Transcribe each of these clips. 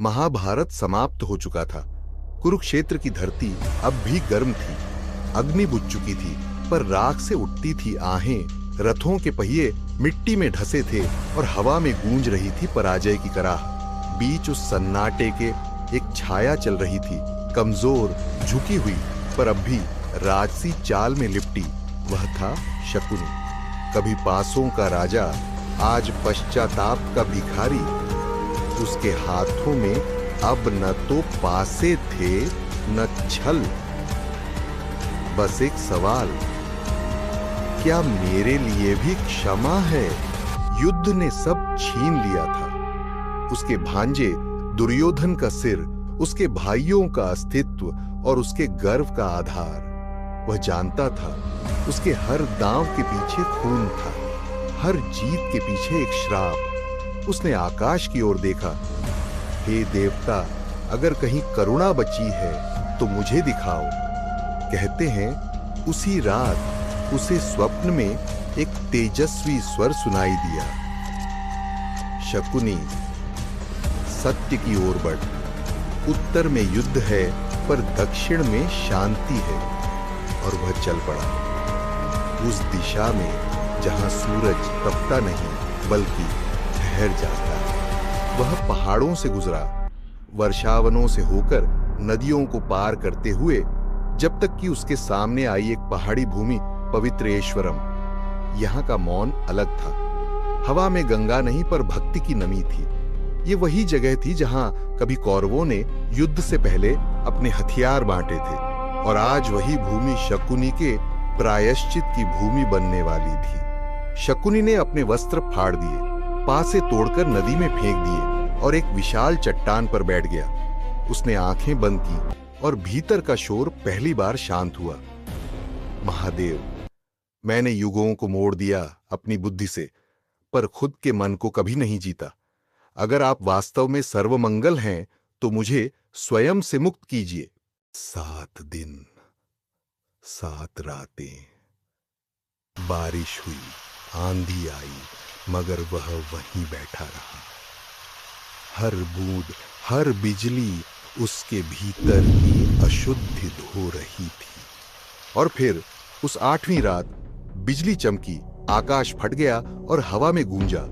महाभारत समाप्त हो चुका था। कुरुक्षेत्र की धरती अब भी गर्म थी, अग्नि बुझ चुकी थी, पर राख से उठती थी आहें, रथों के पहिए मिट्टी में ढसे थे और हवा में गूंज रही थी पराजय की कराह। बीच उस सन्नाटे के एक छाया चल रही थी, कमजोर, झुकी हुई, पर अब भी राजसी चाल में लिपटी। वह था शकुनी, कभी पासों का राजा, आज पश्चाताप का भिखारी। उसके हाथों में अब न तो पासे थे न छल। बस एक सवाल, क्या मेरे लिए भी क्षमा है? युद्ध ने सब छीन लिया था, उसके भांजे दुर्योधन का सिर, उसके भाइयों का अस्तित्व और उसके गर्व का आधार। वह जानता था उसके हर दांव के पीछे खून था, हर जीत के पीछे एक श्राप। उसने आकाश की ओर देखा, हे देवता, अगर कहीं करुणा बची है तो मुझे दिखाओ। कहते हैं उसी रात उसे स्वप्न में एक तेजस्वी स्वर सुनाई दिया, शकुनी, सत्य की ओर बढ़। उत्तर में युद्ध है पर दक्षिण में शांति है। और वह चल पड़ा उस दिशा में जहां सूरज तपता नहीं बल्कि ठहर जाता है। वह पहाड़ों से गुजरा, वर्षावनों से होकर, नदियों को पार करते हुए, जब तक कि उसके सामने आई एक पहाड़ी भूमि, पवित्रेश्वरम। यहाँ का मौन अलग था। हवा में गंगा नहीं पर भक्ति की नमी थी। ये वही जगह थी जहां कभी कौरवों ने युद्ध से पहले अपने हथियार बांटे थे, और आज वही भूमि शकुनी के प्रायश्चित की भूमि बनने वाली थी। शकुनी ने अपने वस्त्र फाड़ दिए, पासे तोड़कर नदी में फेंक दिए और एक विशाल चट्टान पर बैठ गया। उसने आंखें बंद की और भीतर का शोर पहली बार शांत हुआ। महादेव, मैंने युगों को मोड़ दिया अपनी बुद्धि से, पर खुद के मन को कभी नहीं जीता। अगर आप वास्तव में सर्वमंगल हैं तो मुझे स्वयं से मुक्त कीजिए। 7 दिन 7 रातें, बारिश हुई, आंधी आई, मगर वह वहीं बैठा रहा। हर बूंद, हर बिजली उसके भीतर की अशुद्धि धो रही थी। और फिर उस 8वीं रात बिजली चमकी, आकाश फट गया और हवा में गूंजा।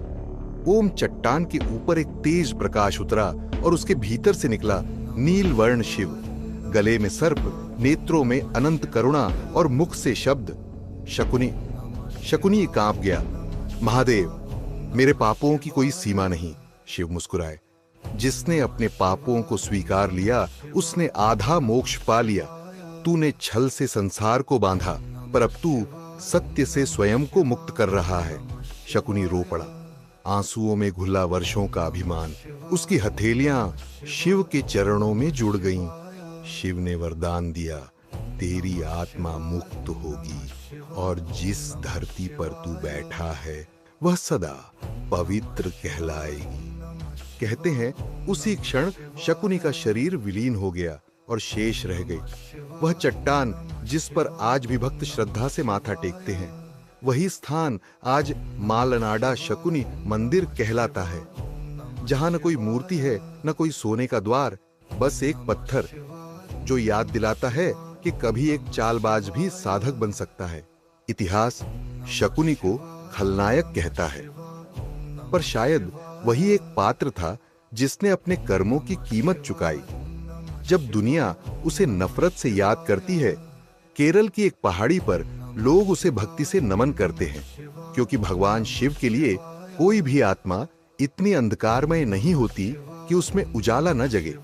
ओम चट्टान के ऊपर एक तेज प्रकाश उतरा और उसके भीतर से निकला नील वर्ण शिव। गले में सर्प, नेत्रों में अनंत करुणा और मुख से शब्द, शकुनी। शकुनी कांप गया। महादेव, मेरे पापों की कोई सीमा नहीं। शिव मुस्कुराए। जिसने अपने पापों को स्वीकार लिया उसने आधा मोक्ष पा लिया। तूने छल से संसार को बांधा, पर अब तू सत्य से स्वयं को मुक्त कर रहा है। शकुनी रो पड़ा, आंसुओं में घुला वर्षों का अभिमान। उसकी हथेलियां शिव के चरणों में जुड़ गईं। शिव ने वरदान दिया, तेरी आत्मा मुक्त होगी और जिस धरती पर तू बैठा है वह सदा पवित्र कहलाएगी। कहते हैं उसी क्षण शकुनी का शरीर विलीन हो गया और शेष रह गई वह चट्टान जिस पर आज भी भक्त श्रद्धा से माथा टेकते हैं। वही स्थान आज मालनाडा शकुनी मंदिर कहलाता है, जहां न कोई मूर्ति है न कोई सोने का द्वार, बस एक पत्थर जो याद दिलाता है कि कभी एक चालबाज भी साधक बन सकता है। इतिहास शकुनी को खलनायक कहता है, पर शायद वही एक पात्र था जिसने अपने कर्मों की कीमत चुकाई। जब दुनिया उसे नफरत से याद करती है, केरल की एक पहाड़ी पर लोग उसे भक्ति से नमन करते हैं, क्योंकि भगवान शिव के लिए कोई भी आत्मा इतनी अंधकारमय नहीं होती कि उसमें उजाला न जगे।